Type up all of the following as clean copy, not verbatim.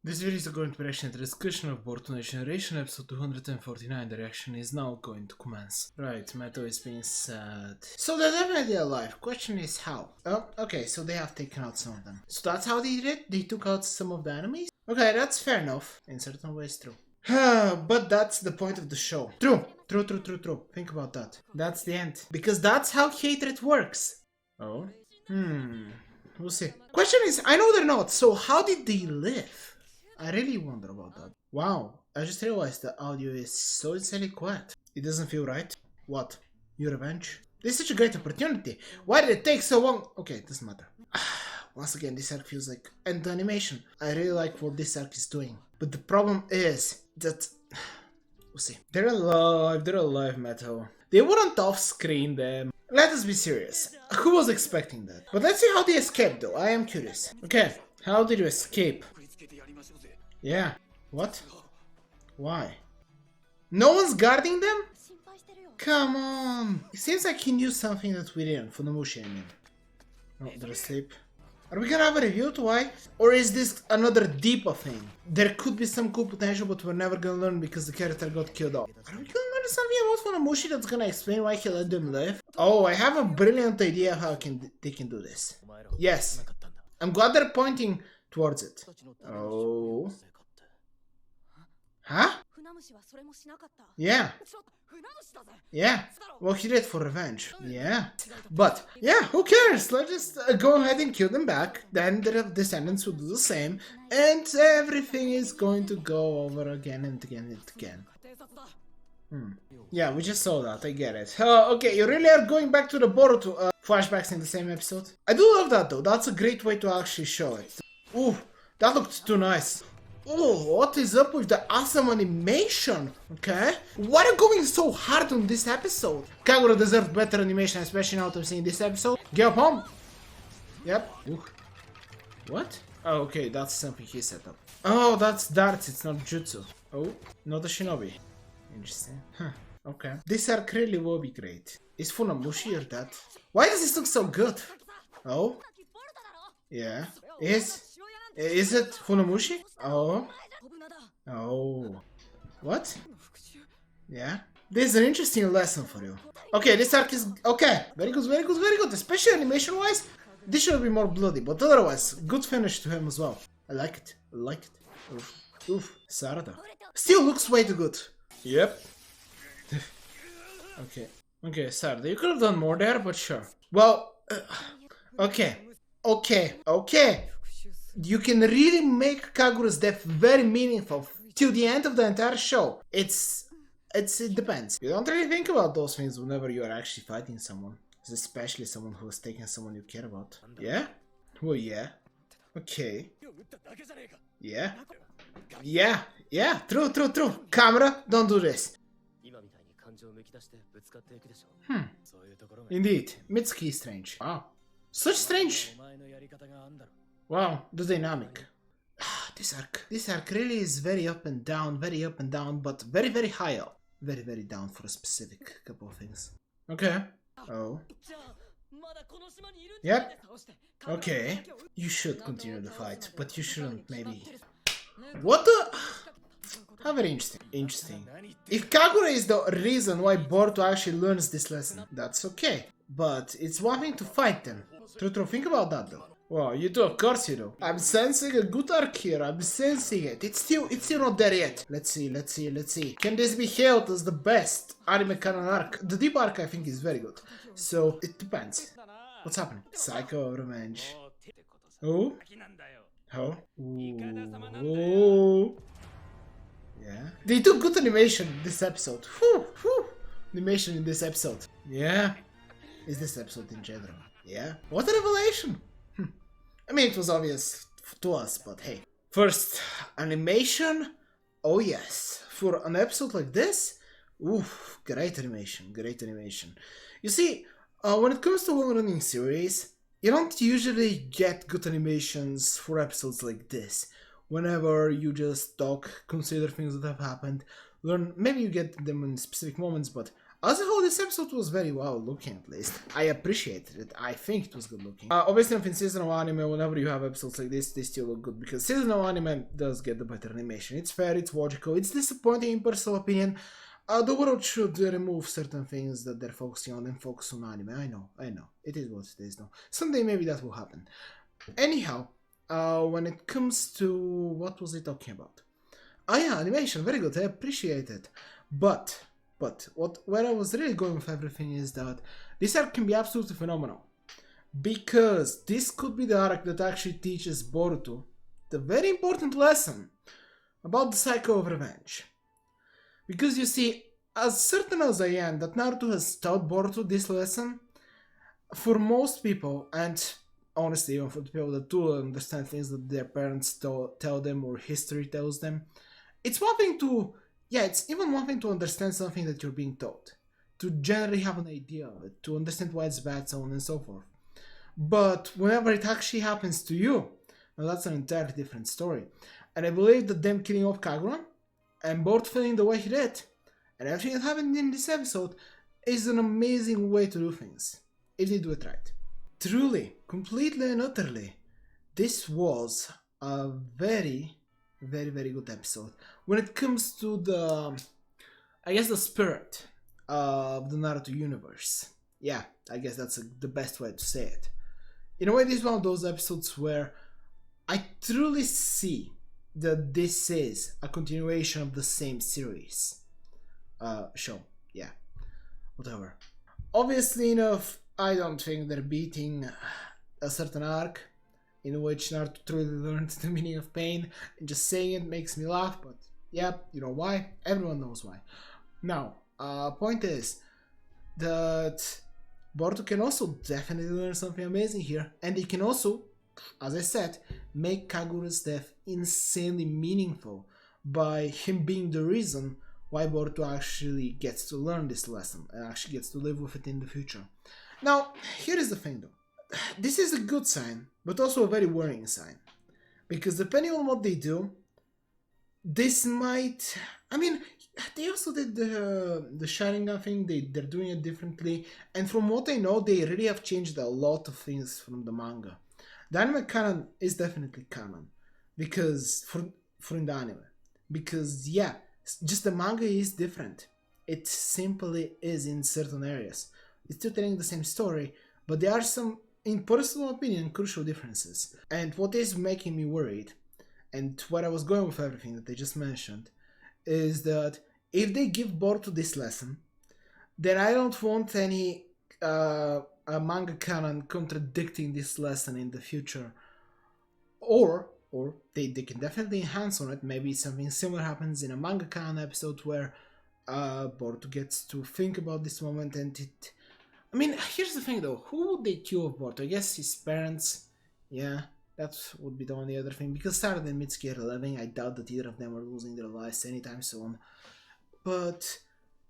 This video is going to be reaction to the discussion of Boruto Generation episode 249. The reaction is now going to commence. Right, Meto is being sad. So they're definitely alive. Question is how? Oh, okay, so they have taken out some of them. So that's how they did it? They took out some of the enemies? Okay, that's fair enough. In certain ways, true. But that's the point of the show. True. Think about that. That's the end. Because that's how hatred works. Oh? We'll see. Question is, I know they're not, so how did they live? I really wonder about that. Wow, I just realized the audio is so insanely quiet. It doesn't feel right. What? Your revenge? This is such a great opportunity. Why did it take so long? Okay, it doesn't matter. Once again, this arc feels like... And the animation. I really like what this arc is doing. But the problem is that... We'll see. They're alive, Metal. They weren't off-screen them. Let us be serious. Who was expecting that? But let's see how they escaped though. I am curious. Okay, how did you escape? Yeah. What? Why? No one's guarding them? Come on. It seems like he knew something that we didn't. Funamushi, I mean. Oh, they're asleep. Are we gonna have a review to why? Or is this another deeper thing? There could be some cool potential, but we're never gonna learn because the character got killed off. Are we gonna learn something about Funamushi that's gonna explain why he let them live? Oh, I have a brilliant idea how they can do this. Yes. I'm glad they're pointing towards it. Oh. Huh? Yeah. Yeah. Well, he did for revenge. Yeah. But, yeah, who cares? Let's just go ahead and kill them back. Then their descendants will do the same. And everything is going to go over again and again and again. Yeah, we just saw that. I get it. Okay, you really are going back to the Boruto flashbacks in the same episode? I do love that, though. That's a great way to actually show it. Ooh, that looked too nice. Oh, what is up with the awesome animation? Okay. Why are you going so hard on this episode? Kagura deserved better animation, especially now that I'm seeing this episode. Get up home. Yep. Ooh. What? Oh, okay, that's something he set up. Oh, that's darts, it's not jutsu. Oh, not a shinobi. Interesting. Huh. Okay. This arc really will be great. Is Funamushi or that? Why does this look so good? Oh? Yeah. Is it Funamushi? Oh. Oh. What? Yeah. This is an interesting lesson for you. Okay, this arc is... Okay. Very good. Especially animation-wise, this should be more bloody. But otherwise, good finish to him as well. I like it. Oof. Sarada. Still looks way too good. Yep. Okay, Sarada. You could have done more there, but sure. Well, okay. You can really make Kagura's death very meaningful till the end of the entire show. It depends. You don't really think about those things whenever you are actually fighting someone. Especially someone who has taken someone you care about. Yeah? Well, yeah. Okay. Yeah. True. Camera, don't do this. Indeed. Mitsuki is strange. Wow. Such strange. Wow, the dynamic. This arc really is very up and down, but very high up. Very down for a specific couple of things. Okay. Oh. Yep. Okay. You should continue the fight, but you shouldn't maybe... What the... How very interesting. If Kagura is the reason why Boruto actually learns this lesson, that's okay. But it's one thing to fight them. True, think about that though. Wow, you do, of course you do. I'm sensing a good arc here, I'm sensing it. It's still not there yet. Let's see. Can this be hailed as the best anime canon arc? The deep arc I think is very good. So, it depends. What's happening? Psycho revenge. Oh? Oh? Ooh. Yeah. They do good animation in this episode. Whew. Animation in this episode. Yeah. Is this episode in general? Yeah. What a revelation! I mean, it was obvious to us, but hey. First, animation? Oh yes. For an episode like this? Oof, great animation. You see, when it comes to long-running series, you don't usually get good animations for episodes like this. Whenever you just talk, consider things that have happened, learn, maybe you get them in specific moments, but As a whole, this episode was very well looking, at least. I appreciated it. I think it was good looking. Obviously, in seasonal anime, whenever you have episodes like this, they still look good because seasonal anime does get the better animation. It's fair, it's logical, it's disappointing in personal opinion. The world should remove certain things that they're focusing on and focus on anime. I know. It is what it is, though. Someday maybe that will happen. Anyhow, when it comes to... what was I talking about? Oh yeah, animation, very good, I appreciate it. But where I was really going with everything is that this arc can be absolutely phenomenal. Because this could be the arc that actually teaches Boruto the very important lesson about the cycle of revenge. Because you see, as certain as I am that Naruto has taught Boruto this lesson, for most people, and honestly even for the people that do understand things that their parents tell them or history tells them, it's one thing to... yeah, it's even one thing to understand something that you're being taught, to generally have an idea of it, to understand why it's bad, so on and so forth. But whenever it actually happens to you, well, that's an entirely different story. And I believe that them killing off Kagura, and Boruto feeling the way he did, and everything that happened in this episode, is an amazing way to do things, if they do it right. Truly, completely and utterly, this was a very, very, very good episode. When it comes to the, I guess, the spirit of the Naruto universe. Yeah, I guess that's the best way to say it. In a way, this is one of those episodes where I truly see that this is a continuation of the same series. Show, yeah, whatever. Obviously enough, I don't think they're beating a certain arc in which Naruto truly learned the meaning of pain, and just saying it makes me laugh, but yeah, you know why? Everyone knows why. Now, point is that Boruto can also definitely learn something amazing here, and he can also, as I said, make Kagura's death insanely meaningful by him being the reason why Boruto actually gets to learn this lesson and actually gets to live with it in the future. Now, here is the thing though. This is a good sign, but also a very worrying sign. Because depending on what they do, this might... I mean, they also did the Sharingan thing, they're doing it differently, and from what I know, they really have changed a lot of things from the manga. The anime canon is definitely canon, because for in the anime. Because, yeah, just the manga is different. It simply is in certain areas. It's still telling the same story, but there are some, in personal opinion, crucial differences. And what is making me worried, and where I was going with everything that I just mentioned, is that if they give Boruto this lesson, then I don't want any a manga canon contradicting this lesson in the future. Or they can definitely enhance on it. Maybe something similar happens in a manga canon episode where Boruto gets to think about this moment and it... I mean, here's the thing though, who would they kill of Boruto? I guess his parents, yeah, that would be the only other thing, because Sarada and Mitsuki are living, I doubt that either of them are losing their lives anytime soon. But,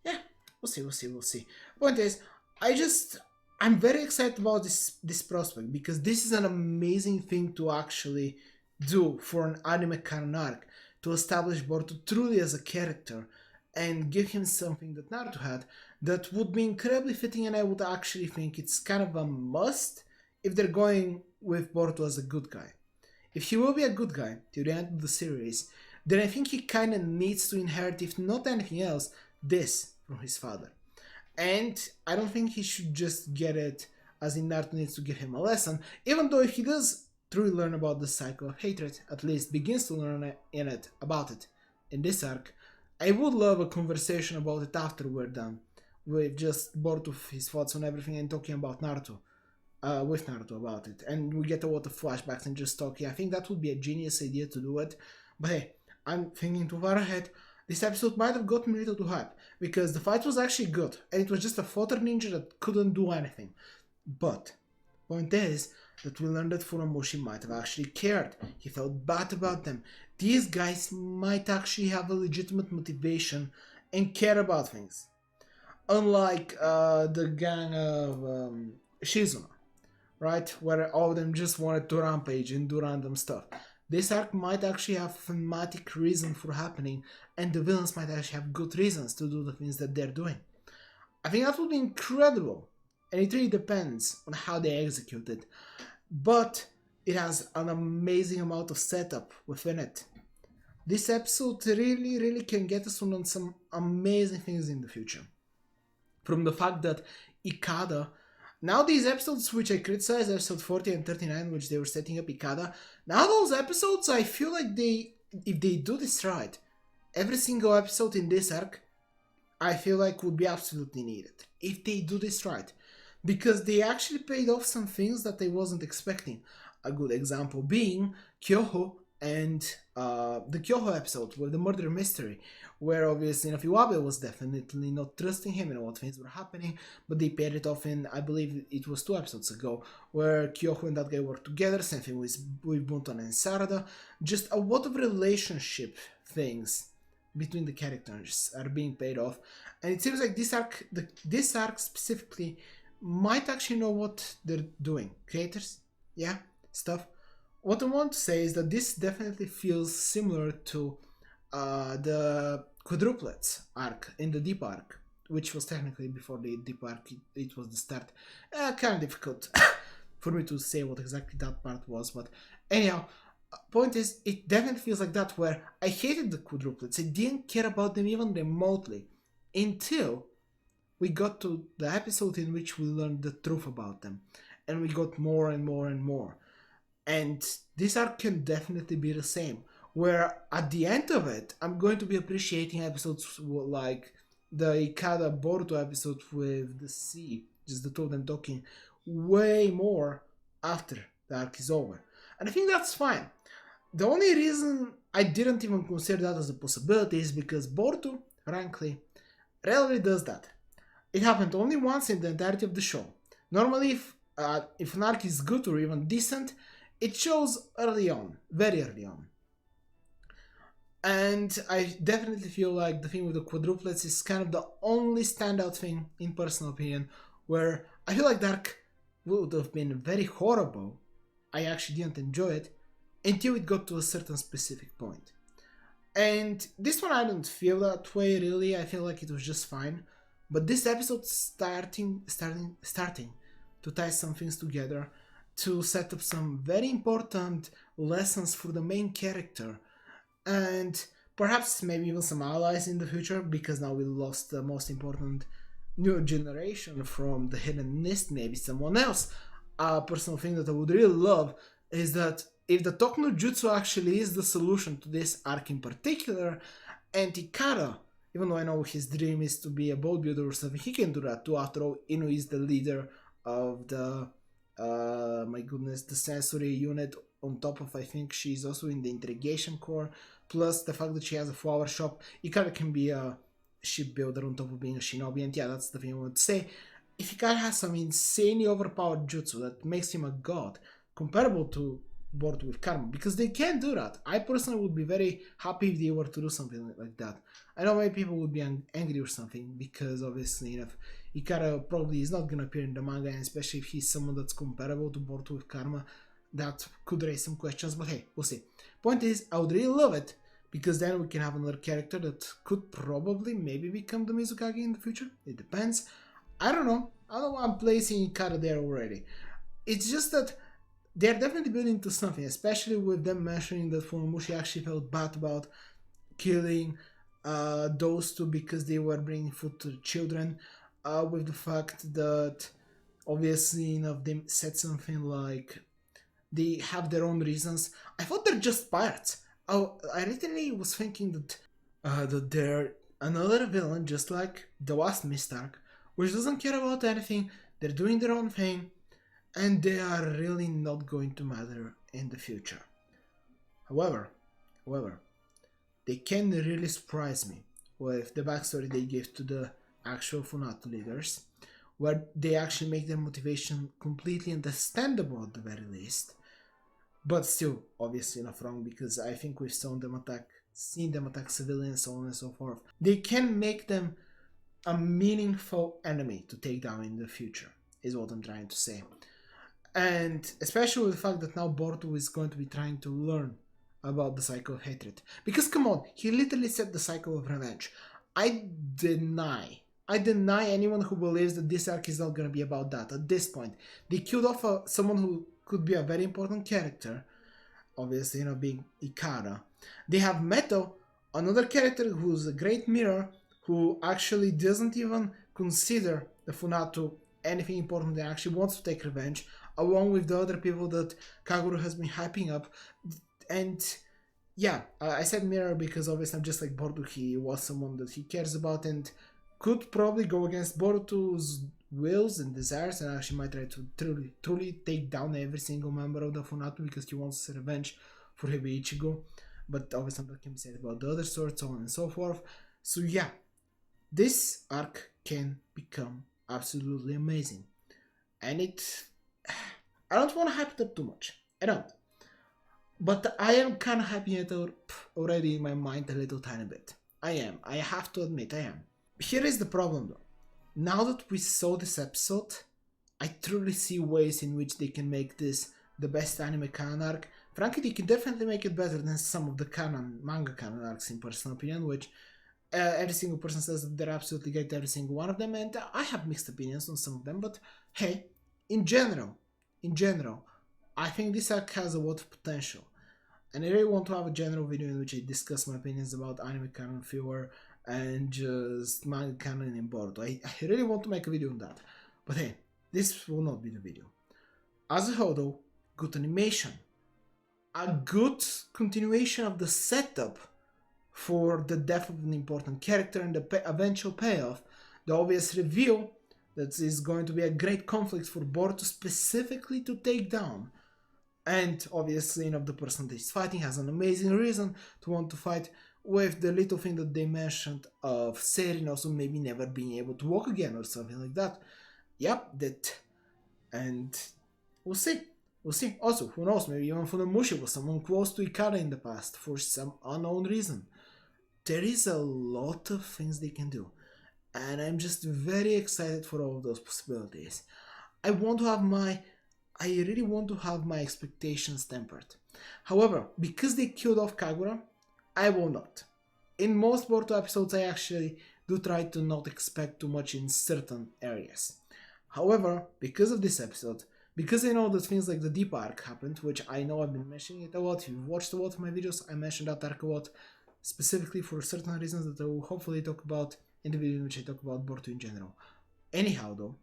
yeah, we'll see. Point is, I'm very excited about this prospect, because this is an amazing thing to actually do for an anime canon arc, to establish Boruto truly as a character, and give him something that Naruto had, that would be incredibly fitting, and I would actually think it's kind of a must if they're going with Boruto as a good guy. If he will be a good guy to the end of the series, then I think he kind of needs to inherit, if not anything else, this from his father. And I don't think he should just get it as in Naruto needs to give him a lesson, even though if he does truly learn about the cycle of hatred, at least begins to learn about it in this arc, I would love a conversation about it after we're done, with just Boruto, his thoughts on everything, and talking about Naruto, with Naruto about it, and we get a lot of flashbacks and just talking. I think that would be a genius idea to do it, but hey, I'm thinking too far ahead. This episode might have gotten me a little too hype, because the fight was actually good, and it was just a fodder ninja that couldn't do anything. But, point is, that we learned that Funamoshi might have actually cared. He felt bad about them. These guys might actually have a legitimate motivation and care about things. Unlike the gang of Shizuna, right? Where all of them just wanted to rampage and do random stuff. This arc might actually have thematic reason for happening, and the villains might actually have good reasons to do the things that they're doing. I think that would be incredible. And it really depends on how they execute it. But it has an amazing amount of setup within it. This episode really, really can get us on some amazing things in the future. From the fact that Ikada, now these episodes which I criticized, episode 40 and 39, which they were setting up Ikada, now those episodes, I feel like if they do this right, every single episode in this arc, I feel like would be absolutely needed. If they do this right. Because they actually paid off some things that I wasn't expecting. A good example being Kyoho and the Kyoho episode with the murder mystery, where obviously Nafiwabe was definitely not trusting him and what things were happening, but they paid it off in, I believe it was 2 episodes ago, where Kyoho and that guy worked together, same thing with Bunton and Sarada. Just a lot of relationship things between the characters are being paid off, and it seems like this arc specifically might actually know what they're doing. Creators, yeah, stuff. What I want to say is that this definitely feels similar to the quadruplets arc in the deep arc, which was technically before the deep arc. It was the start. Kind of difficult for me to say what exactly that part was, but anyhow. Point is, it definitely feels like that, where I hated the quadruplets. I didn't care about them even remotely until we got to the episode in which we learned the truth about them, and we got more and more and more. And this arc can definitely be the same, where at the end of it, I'm going to be appreciating episodes like the Ikada Boruto episode with the sea, just the two of them talking, way more after the arc is over. And I think that's fine. The only reason I didn't even consider that as a possibility is because Boruto, frankly, rarely does that. It happened only once in the entirety of the show. Normally, if an arc is good or even decent, it shows early on, very early on. And I definitely feel like the thing with the quadruplets is kind of the only standout thing, in personal opinion, where I feel like the arc would have been very horrible. I actually didn't enjoy it until it got to a certain specific point. And this one I don't feel that way really. I feel like it was just fine. But this episode starting to tie some things together, to set up some very important lessons for the main character, and perhaps maybe even some allies in the future, because now we lost the most important new generation from the Hidden Mist, maybe someone else. A personal thing that I would really love is that if the Tokno Jutsu actually is the solution to this arc in particular, and Ikara, even though I know his dream is to be a boat builder or something, he can do that too. After all, Inu is the leader of the, the sensory unit, on top of, I think she's also in the interrogation core, plus the fact that she has a flower shop. Ikara can be a shipbuilder on top of being a shinobi, and yeah, that's the thing I would say. If Ikara has some insanely overpowered jutsu that makes him a god, comparable to Boruto with Karma, because they can do that. I personally would be very happy if they were to do something like that. I know many people would be angry or something, because obviously if Ikara probably is not going to appear in the manga, and especially if he's someone that's comparable to Boruto with Karma, that could raise some questions, but hey, we'll see. Point is, I would really love it, because then we can have another character that could probably maybe become the Mizukage in the future. It depends. I don't know. I'm placing Ikara there already. It's just that they're definitely building to something, especially with them mentioning that Funamushi actually felt bad about killing those two because they were bringing food to the children, with the fact that obviously they said something like they have their own reasons. I thought they're just pirates. I literally was thinking that they're another villain, just like the last Mist arc, which doesn't care about anything. They're doing their own thing, and they are really not going to matter in the future. However, they can really surprise me with the backstory they give to the actual Funato leaders, where they actually make their motivation completely understandable at the very least, but still obviously not wrong, because I think we've seen them attack civilians, so on and so forth. They can make them a meaningful enemy to take down in the future, is what I'm trying to say. And especially with the fact that now Boruto is going to be trying to learn about the cycle of hatred. Because come on, he literally said the cycle of revenge. I deny I deny anyone who believes that this arc is not gonna be about that. At this point, they killed off someone who could be a very important character, obviously, being Ikara. They have Meto, another character who's a great mirror, who actually doesn't even consider the Funatu anything important and actually wants to take revenge, along with the other people that Kagura has been hyping up. And yeah, I said mirror because obviously I'm just like Boruto, he was someone that he cares about and could probably go against Boruto's wills and desires and actually might try to truly take down every single member of the Funatu because he wants revenge for Hebe Ichigo. But obviously that can be said about the other swords, so on and so forth. So yeah, this arc can become absolutely amazing. And I don't want to hype it up too much. I don't. But I am kind of hyping it up already in my mind a little tiny bit. I am. I have to admit I am. Here is the problem though. Now that we saw this episode, I truly see ways in which they can make this the best anime canon arc. Frankly, they can definitely make it better than some of the manga canon arcs in personal opinion, which every single person says that they're absolutely great, every single one of them, and I have mixed opinions on some of them, but hey, in general, I think this arc has a lot of potential. And I really want to have a general video in which I discuss my opinions about anime canon filler and just manga canon in Boruto. I really want to make a video on that. But hey, this will not be the video. As a whole though, good animation. A good continuation of the setup for the death of an important character and the eventual payoff. The obvious reveal that is going to be a great conflict for Boruto specifically to take down. And obviously, the person that he's fighting has an amazing reason to want to fight, with the little thing that they mentioned of Seirin also maybe never being able to walk again or something like that. Yep, that. And we'll see. We'll see. Also, who knows, maybe even Funamushi was someone close to Ikara in the past for some unknown reason. There is a lot of things they can do. And I'm just very excited for all of those possibilities. I really want to have my expectations tempered. However, because they killed off Kagura, I will not. In most Boruto episodes, I actually do try to not expect too much in certain areas. However, because of this episode, because I know that things like the deep arc happened, which I know I've been mentioning it a lot, if you've watched a lot of my videos, I mentioned that arc a lot, specifically for certain reasons that I will hopefully talk about in the video in which I talk about Boruto in general. Anyhow though,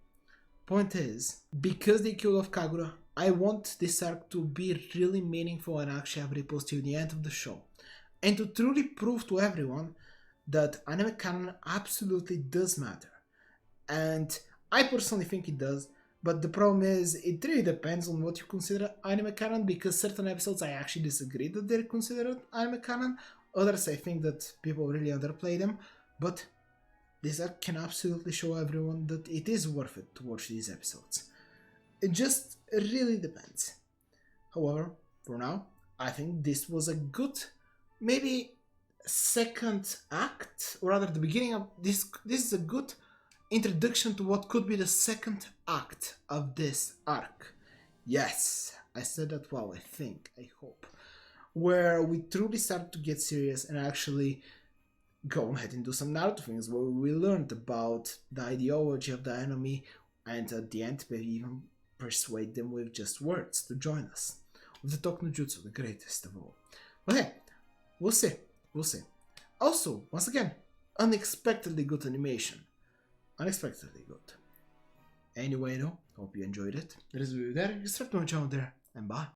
point is, because they killed off Kagura, I want this arc to be really meaningful and actually have ripples till the end of the show. And to truly prove to everyone that anime canon absolutely does matter. And I personally think it does, but the problem is, it really depends on what you consider anime canon, because certain episodes I actually disagree that they're considered anime canon, others I think that people really underplay them, but this arc can absolutely show everyone that it is worth it to watch these episodes. It just really depends. However, for now, I think this was a good, maybe second act, or rather the beginning of this. This is a good introduction to what could be the second act of this arc. Yes, I said that well, I hope. Where we truly start to get serious and actually go ahead and do some Naruto things, where we learned about the ideology of the enemy, and at the end maybe even persuade them with just words to join us. With the Talk no Jutsu, the greatest of all. But hey, we'll see. Also, once again, unexpectedly good animation. Unexpectedly good. Anyway though, hope you enjoyed it. There is a video there, subscribe to my channel there, and bye.